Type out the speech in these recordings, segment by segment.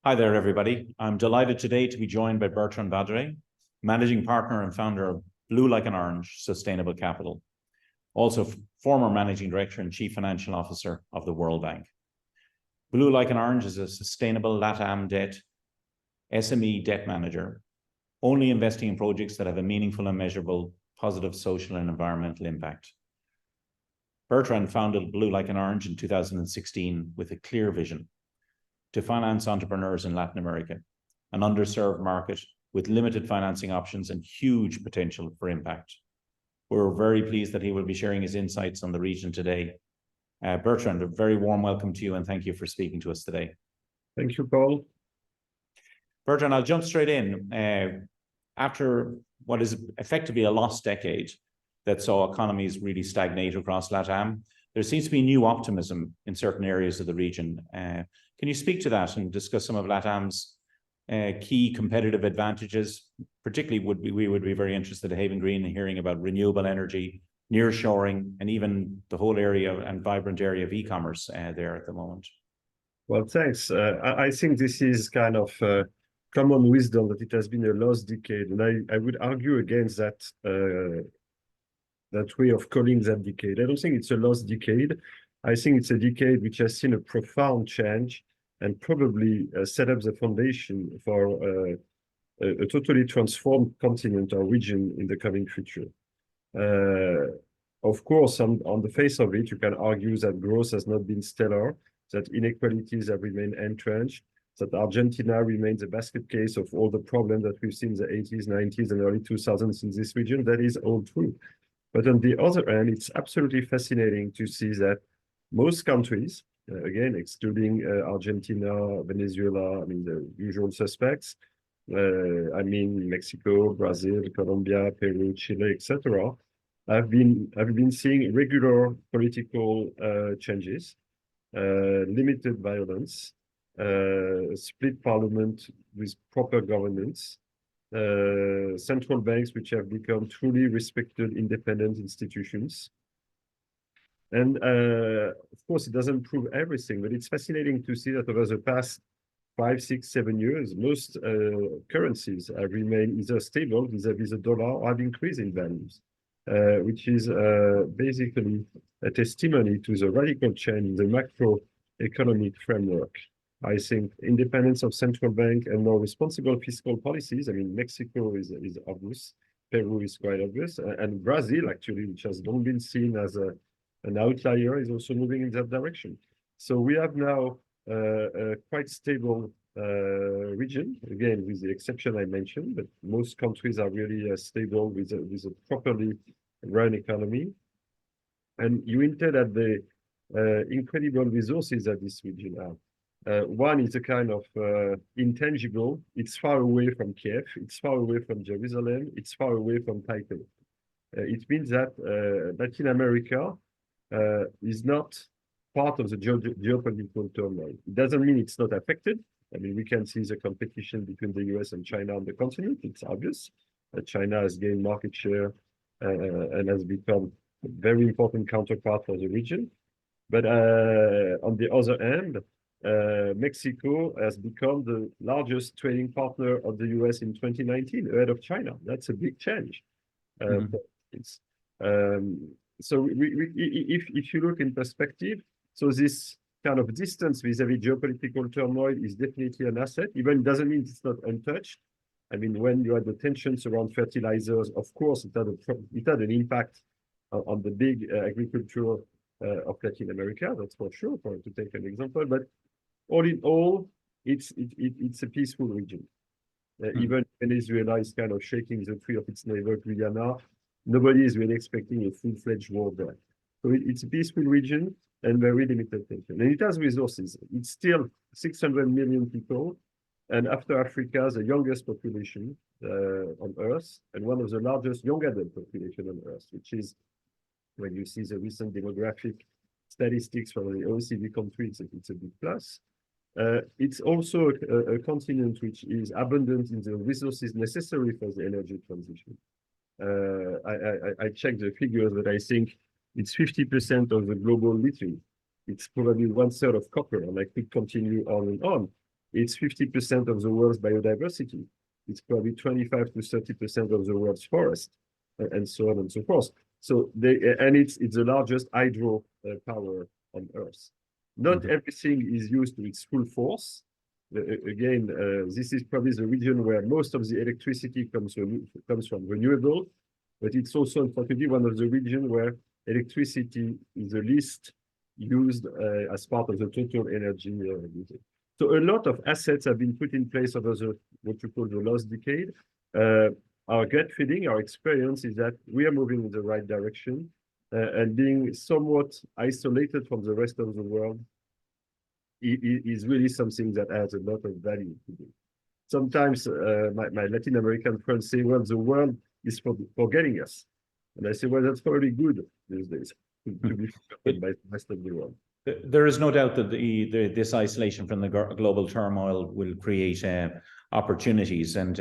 Hi there, everybody. I'm delighted today to be joined by Bertrand Badre, managing partner and founder of Blue Like an Orange Sustainable Capital, also former managing director and chief financial officer of the World Bank. Blue Like an Orange is a sustainable LATAM debt, SME debt manager, only investing in projects that have a meaningful and measurable positive social and environmental impact. Bertrand founded Blue Like an Orange in 2016 with a clear vision to finance entrepreneurs in Latin America, an underserved market with limited financing options and huge potential for impact. We're very pleased that he will be sharing his insights on the region today. Bertrand, a very warm welcome to you and thank you for speaking to us today. Thank you, Paul. Bertrand, I'll jump straight in. After what is effectively a lost decade that saw economies really stagnate across LATAM, there seems to be new optimism in certain areas of the region. Can you speak to that and discuss some of LATAM's key competitive advantages? Particularly, we would be very interested at Haven Green in hearing about renewable energy, nearshoring, and even the whole area and vibrant area of e-commerce there at the moment. Well, thanks. I think this is kind of common wisdom that it has been a lost decade, and I would argue against that that way of calling that decade. I don't think it's a lost decade. I think it's a decade which has seen a profound change and probably set up the foundation for a totally transformed continent or region in the coming future. Of course, on the face of it, you can argue that growth has not been stellar, that inequalities have remained entrenched, that Argentina remains a basket case of all the problems that we've seen in the 80s, 90s, and early 2000s in this region. That is all true. But on the other hand, it's absolutely fascinating to see that most countries, again, excluding Argentina, Venezuela, I mean, the usual suspects, I mean, Mexico, Brazil, Colombia, Peru, Chile, etc., have been seeing regular political changes, limited violence, split parliament with proper governance, central banks which have become truly respected independent institutions. And of course, it doesn't prove everything, but it's fascinating to see that over the past 5, 6, 7 years, most currencies have remained either stable vis-a-vis the dollar or have increased in values, which is basically a testimony to the radical change in the macroeconomic framework. I think independence of central bank and more responsible fiscal policies. I mean, Mexico is obvious, Peru is quite obvious, and Brazil, actually, which has long been seen as an outlier, is also moving in that direction. So we have now a quite stable region, again, with the exception I mentioned, but most countries are really stable with a properly run economy. And you hinted at the incredible resources that this region has. One is a kind of intangible. It's far away from Kiev. It's far away from Jerusalem. It's far away from Taipei. It means that Latin America is not part of the geopolitical turmoil. It doesn't mean it's not affected. I mean, we can see the competition between the US and China on the continent. It's obvious that China has gained market share and has become a very important counterpart for the region. But on the other hand, Mexico has become the largest trading partner of the US in 2019, ahead of China. That's a big change. So if you look in perspective, so this kind of distance vis-a-vis geopolitical turmoil is definitely an asset, even doesn't mean it's not untouched. I mean, when you had the tensions around fertilizers, of course, it had an impact on the big agriculture of Latin America, that's for sure, to take an example. But all in all, it's a peaceful region. Even Venezuela is kind of shaking the tree of its neighbor, Guyana. Nobody is really expecting a full-fledged war there. So it's a peaceful region and very limited tension. And it has resources. It's still 600 million people. And after Africa, the youngest population on Earth, and one of the largest young adult population on Earth, which is, when you see the recent demographic statistics from the OECD countries, it's a big plus. It's also a continent which is abundant in the resources necessary for the energy transition. I checked the figures, but I think it's 50% of the global lithium. It's probably 1/3 of copper, and I could continue on and on. It's 50% of the world's biodiversity. It's probably 25 to 30% of the world's forest, and so on and so forth. So it's the largest hydro power on Earth. Not everything is used to its full force. Again, this is probably the region where most of the electricity comes from renewable, but it's also unfortunately one of the regions where electricity is the least used as part of the total energy usage. So a lot of assets have been put in place over what you call the last decade. Our gut feeling, our experience is that we are moving in the right direction, and being somewhat isolated from the rest of the world is really something that has a lot of value to do. Sometimes my Latin American friends say, well, the world is forgetting us. And I say, well, that's probably good these days to be forgotten by the rest of the world. There is no doubt that this isolation from the global turmoil will create opportunities, and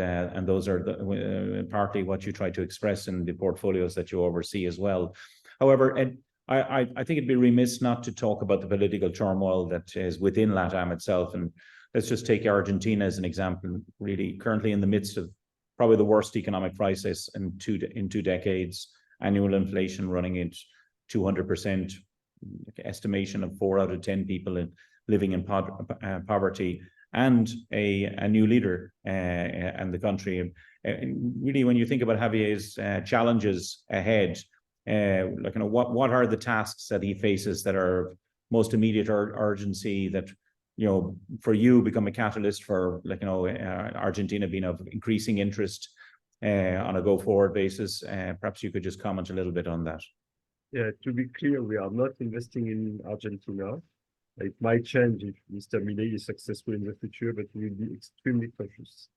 those are partly what you try to express in the portfolios that you oversee as well. However, I think it'd be remiss not to talk about the political turmoil that is within LATAM itself. And let's just take Argentina as an example, really currently in the midst of probably the worst economic crisis in two decades, annual inflation running at 200%, estimation of 4 out of 10 people living in poverty, and a new leader and the country. Really, when you think about Javier's challenges ahead, what are the tasks that he faces that are most immediate urgency that for you become a catalyst for Argentina being of increasing interest on a go-forward basis? Perhaps you could just comment a little bit on that. Yeah, to be clear, we are not investing in Argentina. It might change if Mr. Milei is successful in the future, but we'll be extremely cautious.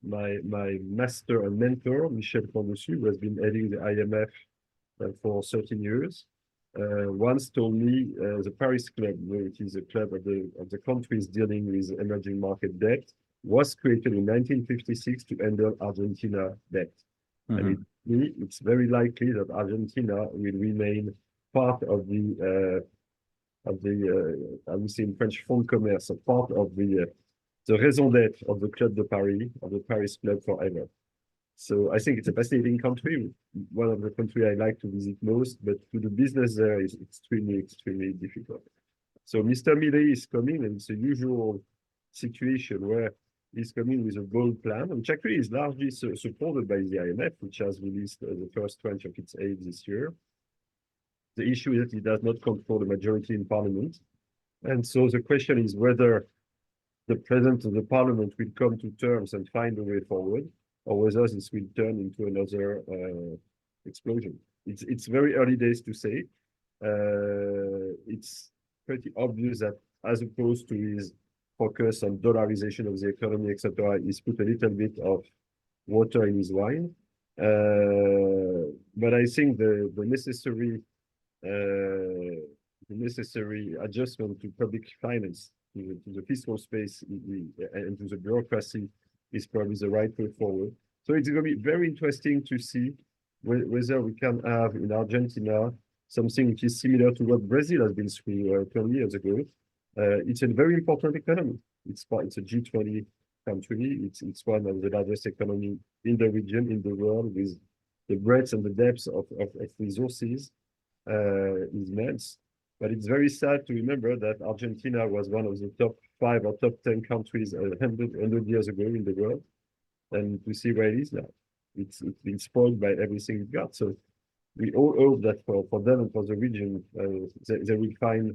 My master and mentor, Michel Condessu, who has been heading the IMF for 13 years, once told me the Paris Club, which is a club of the countries dealing with emerging market debt, was created in 1956 to handle Argentina debt. And it's very likely that Argentina will remain part of the I would say in French, Fonds de Commerce, a part of the raison d'être of the Club de Paris, of the Paris Club forever. So I think it's a fascinating country, one of the countries I like to visit most, but to do business there is extremely, extremely difficult. So Mr. Milei is coming, and it's a usual situation where he's coming with a bold plan, which actually is largely supported by the IMF, which has released the first tranche of its aid this year. The issue is that he does not control the majority in parliament. And so the question is whether the president of the parliament will come to terms and find a way forward, or whether this will turn into another explosion. It's very early days to say. It's pretty obvious that as opposed to his focus on dollarization of the economy, etc., he's put a little bit of water in his wine. But I think the necessary adjustment to public finance, to the fiscal space and to the bureaucracy is probably the right way forward. So it's going to be very interesting to see whether we can have in Argentina something which is similar to what Brazil has been through 20 years ago. It's a very important economy. It's a G20 country. It's one of the largest economy in the region, in the world, with the breadth and the depth of resources is immense. But it's very sad to remember that Argentina was one of the top 5 or top 10 countries 100 years ago in the world, and to see where it is now. It's been spoiled by everything it got. So we all hope that for them and for the region, they will find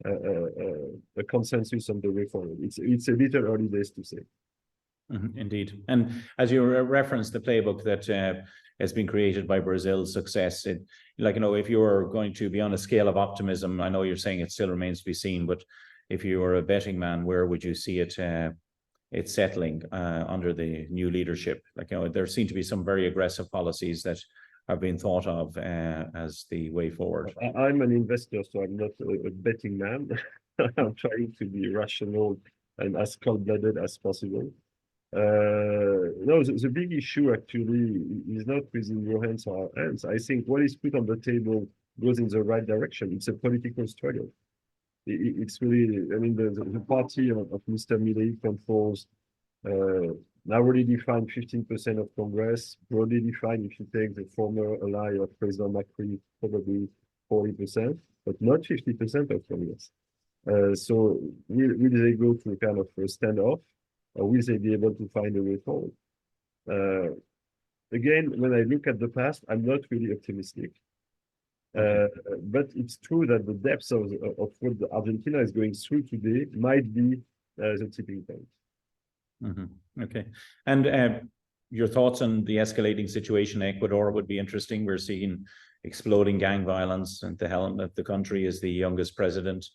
a consensus on the way forward. It's a little early days to say. Indeed. And as you referenced the playbook that has been created by Brazil's success, if you were going to be on a scale of optimism, I know you're saying it still remains to be seen, but if you were a betting man, where would you see it settling under the new leadership? There seem to be some very aggressive policies that have been thought of as the way forward. I'm an investor, so I'm not a betting man. I'm trying to be rational and as cold-blooded as possible. No, the big issue actually is not within your hands or our hands. I think what is put on the table goes in the right direction. It's a political struggle. it's really, I mean, the party of Mr. Milei controls narrowly defined 15% of Congress, broadly defined, if you take the former ally of President Macron, probably 40%, but not 50% of Congress. So will they go to kind of a standoff, or will they be able to find a way forward? Again, when I look at the past, I'm not really optimistic. But it's true that the depths of what Argentina is going through today might be the tipping point. Okay. And your thoughts on the escalating situation in Ecuador would be interesting. We're seeing exploding gang violence, and the helm of the country is the youngest president,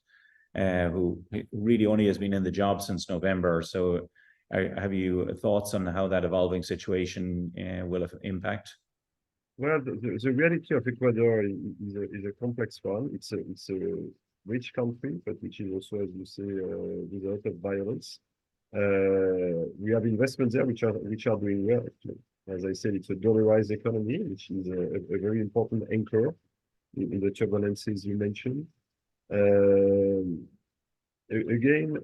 who really only has been in the job since November. So have you thoughts on how that evolving situation will impact? Well, the reality of Ecuador is a complex one. It's a rich country, but which is also, as you say, with a lot of violence. We have investments there which are doing well. Actually. As I said, it's a dollarized economy, which is a very important anchor in the turbulences you mentioned. Again,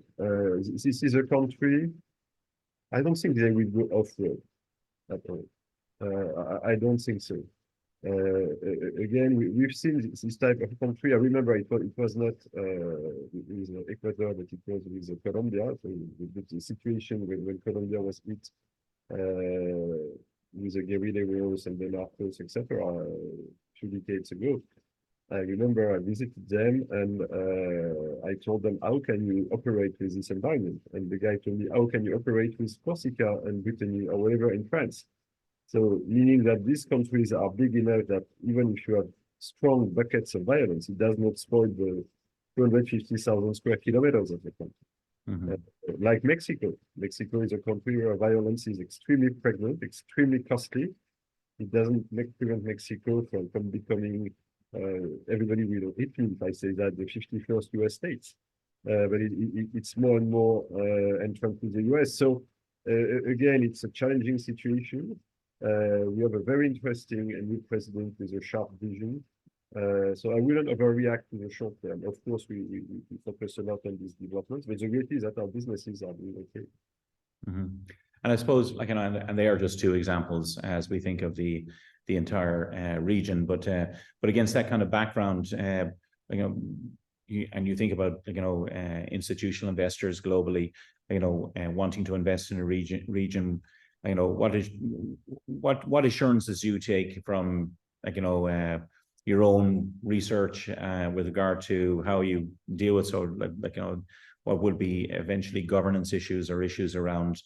this is a country. I don't think they will go off-road at all. I don't think so. Again, we've seen this type of country. I remember it was not with Ecuador, but it was with Colombia. So the situation when Colombia was hit with the guerrilleros and the narcos, etc., a few decades ago. I remember I visited them and I told them, how can you operate with this environment? And the guy told me, how can you operate with Corsica and Brittany or wherever in France? So meaning that these countries are big enough that even if you have strong buckets of violence, it does not spoil the 250,000 square kilometers of the country. Like Mexico. Mexico is a country where violence is extremely pregnant, extremely costly. It doesn't prevent Mexico from becoming, everybody will hit me if I say that, the 51st US states. But it's more and more entrant to the US. So again, it's a challenging situation. We have a very interesting and new president with a sharp vision. So I wouldn't overreact to the short term. Of course, we focus a lot on these developments, but the reality is that our businesses are doing okay. And I suppose, like, and they are just two examples as we think of the entire region. But against that kind of background, you think about institutional investors globally, wanting to invest in a region. What assurances do you take from your own research with regard to how you deal with what would be eventually governance issues or issues around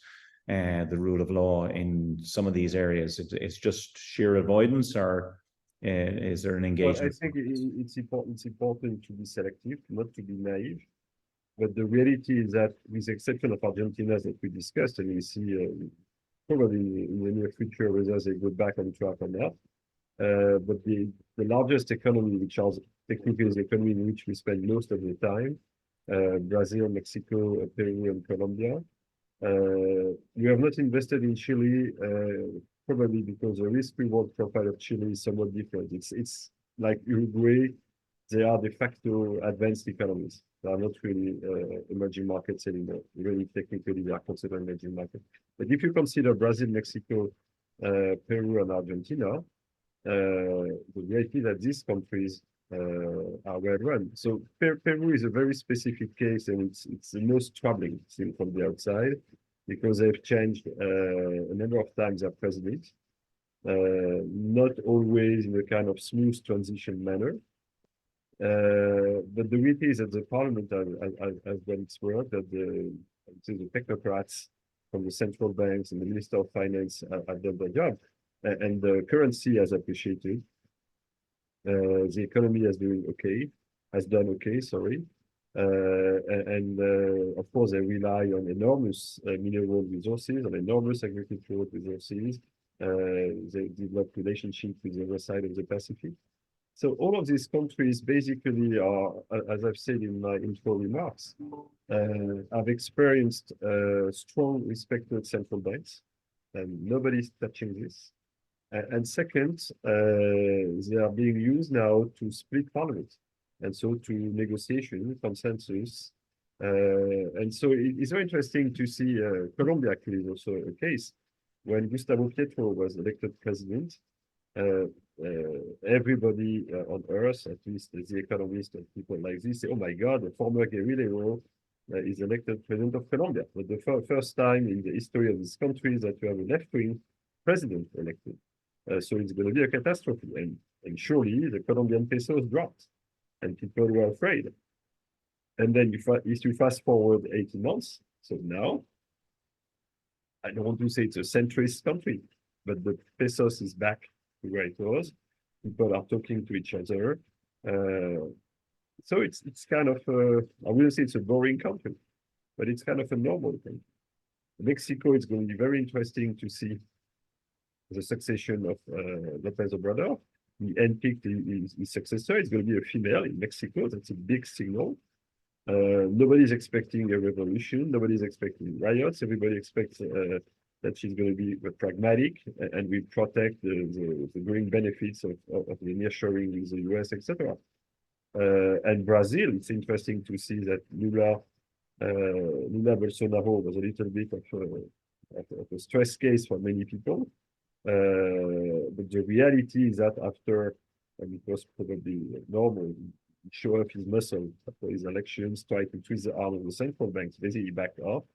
the rule of law in some of these areas? It's just sheer avoidance, or is there an engagement? Well, I think it's important to be selective, not to be naive. But the reality is that, with the exception of Argentina that we discussed, and we see probably in the near future whether they go back on track or not. But the largest economy, which are technically the economy in which we spend most of the time, Brazil, Mexico, Peru, and Colombia. We have not invested in Chile, probably because the risk-reward profile of Chile is somewhat different. It's like Uruguay, they are de facto advanced economies. They are not really emerging markets anymore. Really, technically, they are considered emerging markets. But if you consider Brazil, Mexico, Peru, and Argentina, the reality that these countries are well run. So Peru is a very specific case, and it's the most troubling thing from the outside, because they've changed a number of times their president, not always in a kind of smooth transition manner. But the reality is that the parliament has done its work, that the technocrats from the central banks and the Minister of Finance have done their job, and the currency has appreciated. The economy has done okay, sorry. And of course, they rely on enormous mineral resources, on enormous agricultural resources. They develop relationships with the other side of the Pacific. So all of these countries basically are, as I've said in my intro remarks, have experienced strong, respected central banks, and nobody's touching this. And second, they are being used now to split parliament. and so to negotiation, consensus. And so it's very interesting to see Colombia actually is also a case. When Gustavo Petro was elected president, everybody on earth, at least the economists and people like this, say, oh my God, the former guerrilla is elected president of Colombia. But the first time in the history of this country that you have a left-wing president elected. So it's going to be a catastrophe. And surely the Colombian peso has dropped and people were afraid. And then if you fast forward 18 months, so now, I don't want to say it's a centrist country, but the pesos is back to where it was. People are talking to each other. So it's kind of, I wouldn't say it's a boring country, but it's kind of a normal thing. Mexico, it's going to be very interesting to see the succession of López Obrador. He handpicked his successor. It's going to be a female in Mexico. That's a big signal. Nobody's expecting a revolution. Nobody's expecting riots. Everybody expects that she's going to be pragmatic and we protect the growing benefits of the nearshoring with the US, etc. And Brazil, it's interesting to see that Lula Bolsonaro was a little bit of a stress case for many people. But the reality is that after, and it was probably normal, show off his muscle after his elections, try to twist the arm of the central banks, basically backed off.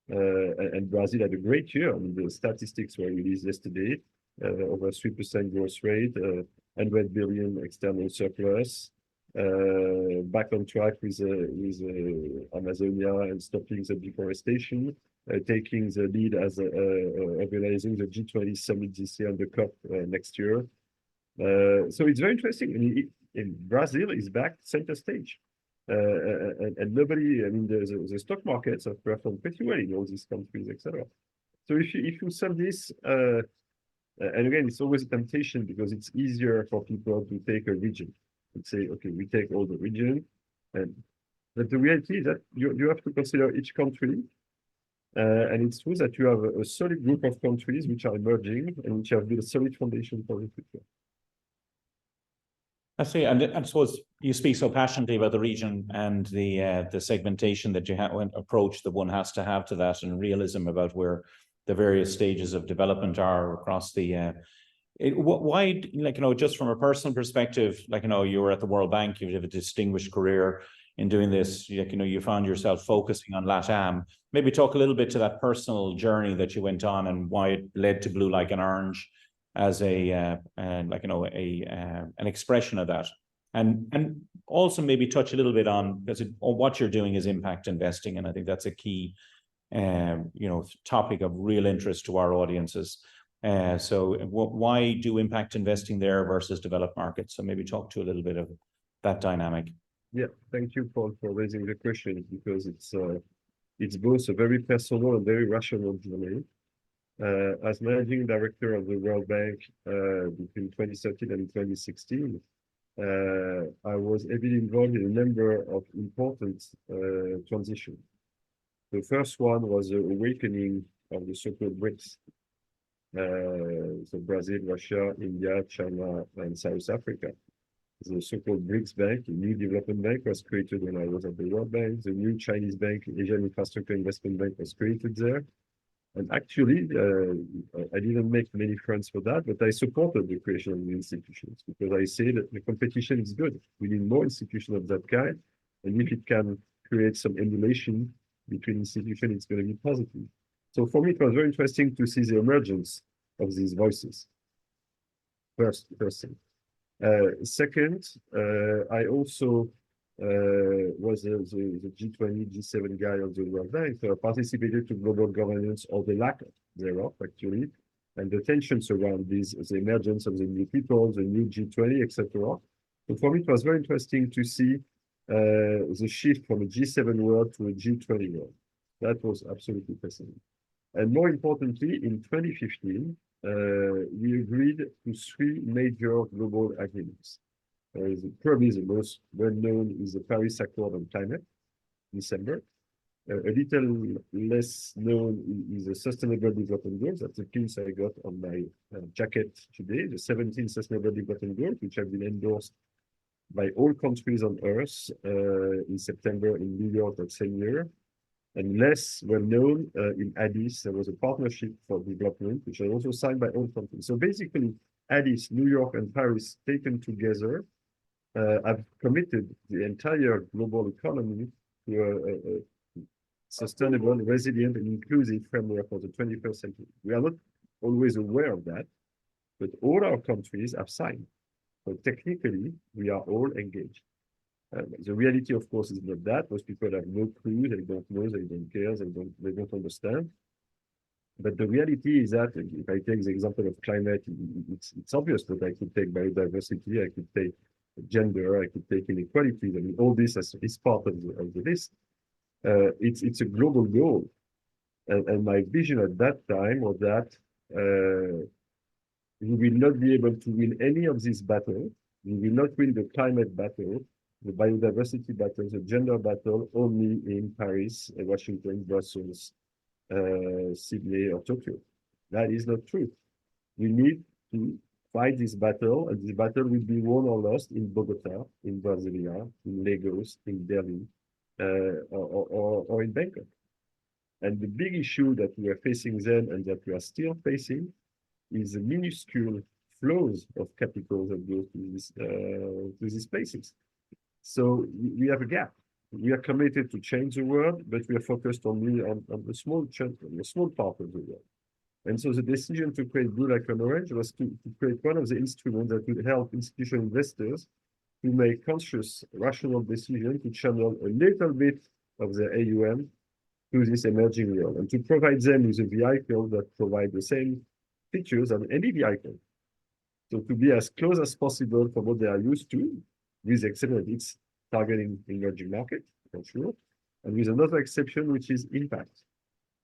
And Brazil had a great year. I mean, the statistics were released yesterday, over 3% growth rate, 100 billion external surplus, back on track with Amazonia and stopping the deforestation, taking the lead as organizing the G20 summit this year and the COP next year. So it's very interesting. And Brazil is back center stage. And nobody, I mean, the stock markets have performed pretty well in all these countries, etc. So if you sum this, and again, it's always a temptation because it's easier for people to take a region and say, okay, we take all the region. But the reality is that you have to consider each country. And it's true that you have a solid group of countries which are emerging and which have built a solid foundation for the future. I see, and I suppose you speak so passionately about the region and the segmentation that you have, approach that one has to have to that, and realism about where the various stages of development are across the. Why, like, you know, just from a personal perspective, like, you know, you were at the World Bank, you have a distinguished career in doing this. Like, you know, you found yourself focusing on LATAM. Maybe talk a little bit to that personal journey that you went on and why it led to Blue Like an Orange as a like, you know, an expression of that, and also maybe touch a little bit on, because what you're doing is impact investing, and I think that's a key you know, topic of real interest to our audiences. So why do impact investing there versus developed markets? So maybe talk to a little bit of that dynamic. Yeah, thank you, Paul, for raising the question, because it's both a very personal and very rational journey. As managing director of the World Bank between 2013 and 2016, I was heavily involved in a number of important transitions. The first one was the awakening of the so-called BRICS. So Brazil, Russia, India, China, and South Africa. The so-called BRICS Bank, a new development bank, was created when I was at the World Bank. The new Chinese bank, Asian Infrastructure Investment Bank, was created there. And actually, I didn't make many friends for that, but I supported the creation of the institutions because I say that the competition is good. We need more institutions of that kind. And if it can create some emulation between institutions, it's going to be positive. So for me, it was very interesting to see the emergence of these voices. First thing. Second, I also was the G20, G7 guy of the World Bank. So I participated to global governance, or the lack thereof, actually, and the tensions around this, the emergence of the new people, the new G20, etc. So for me, it was very interesting to see the shift from a G7 world to a G20 world. That was absolutely fascinating. And more importantly, in 2015, we agreed to 3 major global agreements. Probably the most well-known is the Paris Accord on Climate, December. A little less known is the Sustainable Development Goals. That's the piece I got on my jacket today, the 17 Sustainable Development Goals, which have been endorsed by all countries on Earth in September in New York that same year. And less well known in Addis, there was a partnership for development, which was also signed by all countries. So basically, Addis, New York, and Paris taken together have committed the entire global economy to a sustainable, resilient, and inclusive framework for the 21st century. We are not always aware of that, but all our countries have signed. So technically, we are all engaged. The reality, of course, is not that. Most people have no clue, they don't know, they don't care, they don't understand. But the reality is that if I take the example of climate, it's obvious that I could take biodiversity, I could take gender, I could take inequality. I mean, all this is part of the list. It's a global goal. And my vision at that time was that we will not be able to win any of these battles. We will not win the climate battle, the biodiversity battle, the gender battle, only in Paris, Washington, Brussels, Sydney, or Tokyo. That is not true. We need to fight this battle, and this battle will be won or lost in Bogota, in Brasilia, in Lagos, in Delhi, or in Bangkok. And the big issue that we are facing then and that we are still facing is the minuscule flows of capital that go to these places. So we have a gap. We are committed to change the world, but we are focused only on the small chunk, the small part of the world. And so the decision to create Blue Like an Orange was to create one of the instruments that would help institutional investors to make conscious, rational decisions to channel a little bit of their AUM to this emerging world and to provide them with a vehicle that provide the same features as any vehicle. So to be as close as possible from what they are used to, with excellent, it's targeting emerging market, for sure, and with another exception, which is impact.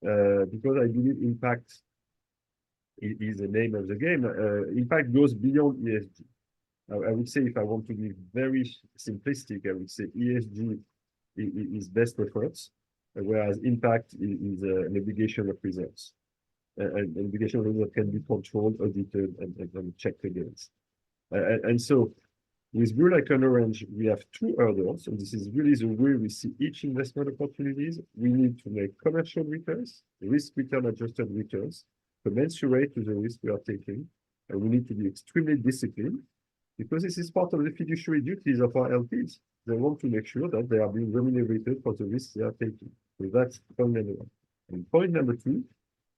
Because I believe impact is the name of the game. Impact goes beyond ESG. I would say, if I want to be very simplistic, I would say ESG is best efforts, whereas impact is an obligation of results. An obligation of results can be controlled, audited, and checked against. And so, with Blue Like an Orange, we have two hurdles, and this is really the way we see each investment opportunities. We need to make commercial returns, risk-return adjusted returns, commensurate to the risk we are taking, and we need to be extremely disciplined, because this is part of the fiduciary duties of our LPs. They want to make sure that they are being remunerated for the risks they are taking. So that's point number one. And point number two,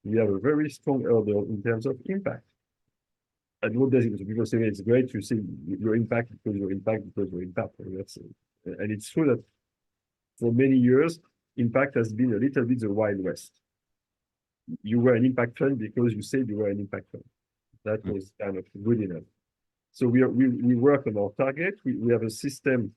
we have a very strong hurdle in terms of impact. And what does it mean? People say it's great to see your impact because your impact because your impact. And it's true that for many years, impact has been a little bit the Wild West. You were an impact fund because you said you were an impact fund. That was kind of good enough. So we work on our target. We have a system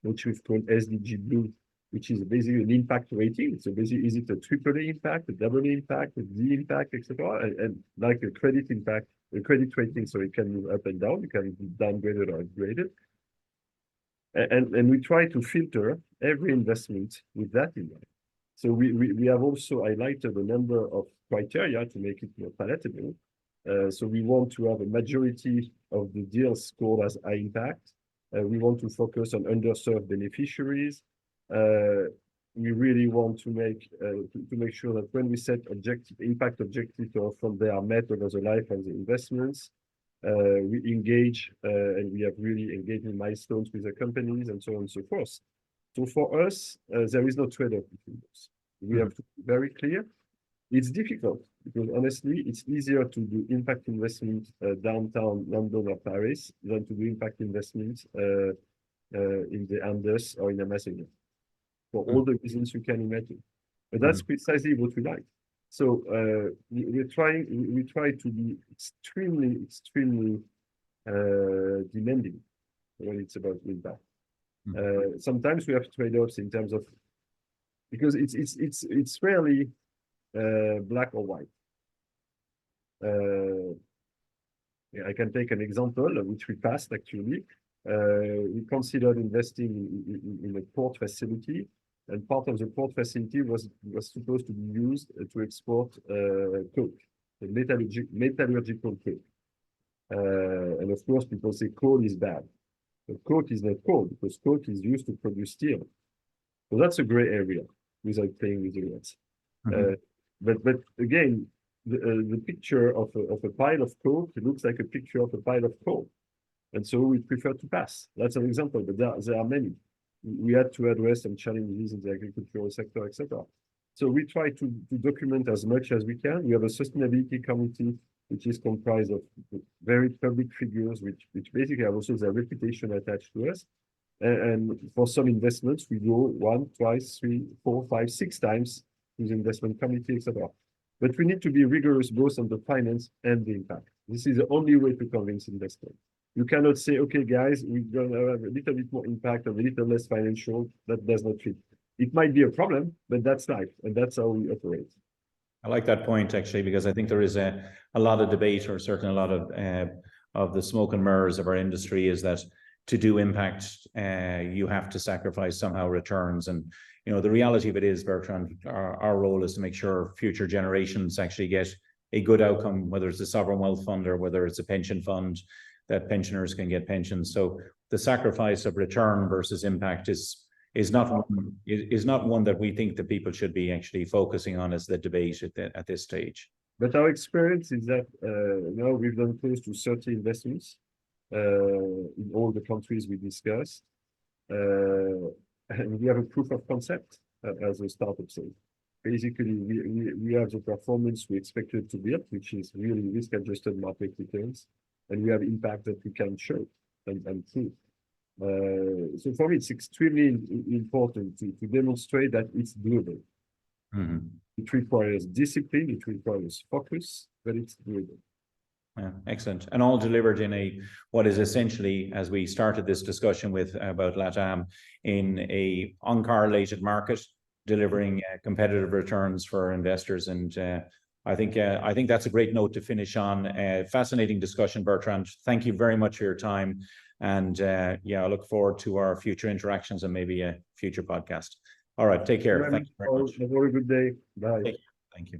which we've called SDG Blue, which is basically an impact rating. So basically, is it a AAA impact, a AA impact, a D impact, etc., and like a credit impact. The credit rating, so it can move up and down, it can be downgraded or upgraded. And we try to filter every investment with that in mind. So we have also highlighted a number of criteria to make it more palatable. So we want to have a majority of the deals scored as high impact. We want to focus on underserved beneficiaries. We really want to make sure that when we set impact objectives to our fund, they are met over the life of the investments. We engage and we have really engagement milestones with the companies and so on and so forth. So for us, there is no trade-off between those. We have to be very clear. It's difficult because honestly, it's easier to do impact investment downtown London or Paris than to do impact investment in the Andes or in Amazonia, for all the reasons you can imagine. But that's precisely what we like. So we try to be extremely demanding when it's about impact. Sometimes we have trade-offs in terms of, because it's rarely black or white. I can take an example which we passed actually. We considered investing in a port facility, and part of the port facility was supposed to be used to export coke, metallurgical coke. And of course, people say coal is bad. But coke is not coal because coke is used to produce steel. So that's a gray area without playing with the words. But again, the picture of a pile of coke looks like a picture of a pile of coal. And so we prefer to pass. That's an example, but there are many. We had to address some challenges in the agricultural sector, etc. So we try to document as much as we can. We have a sustainability committee, which is comprised of very public figures, which basically have also their reputation attached to us. And for some investments, we go 1, 2, 3, 4, 5, 6 times to the investment committee, etc. But we need to be rigorous both on the finance and the impact. This is the only way to convince investors. You cannot say, okay, guys, we're going to have a little bit more impact and a little less financial. That does not fit. It might be a problem, but that's life, and that's how we operate. I like that point, actually, because I think there is a lot of debate, or certainly a lot of the smoke and mirrors of our industry is that to do impact, you have to sacrifice somehow returns. And, you know, the reality of it is, Bertrand, our role is to make sure future generations actually get a good outcome, whether it's a sovereign wealth fund or whether it's a pension fund, that pensioners can get pensions. So the sacrifice of return versus impact is not one that we think that people should be actually focusing on as the debate at this stage. But our experience is that now we've done close to 30 investments in all the countries we discussed. And we have a proof of concept as a startup sale. Basically, we have the performance we expected to build, which is really risk-adjusted market returns. And we have impact that we can show and prove. So for me, it's extremely important to demonstrate that it's doable. It requires discipline, it requires focus, but it's doable. Yeah, excellent. And all delivered in what is essentially, as we started this discussion with about LATAM, in a uncorrelated market, delivering competitive returns for investors. And I think that's a great note to finish on. Fascinating discussion, Bertrand. Thank you very much for your time. And yeah, I look forward to our future interactions and maybe a future podcast. All right, take care. Thank you very much. Have a good day. Bye. Thank you.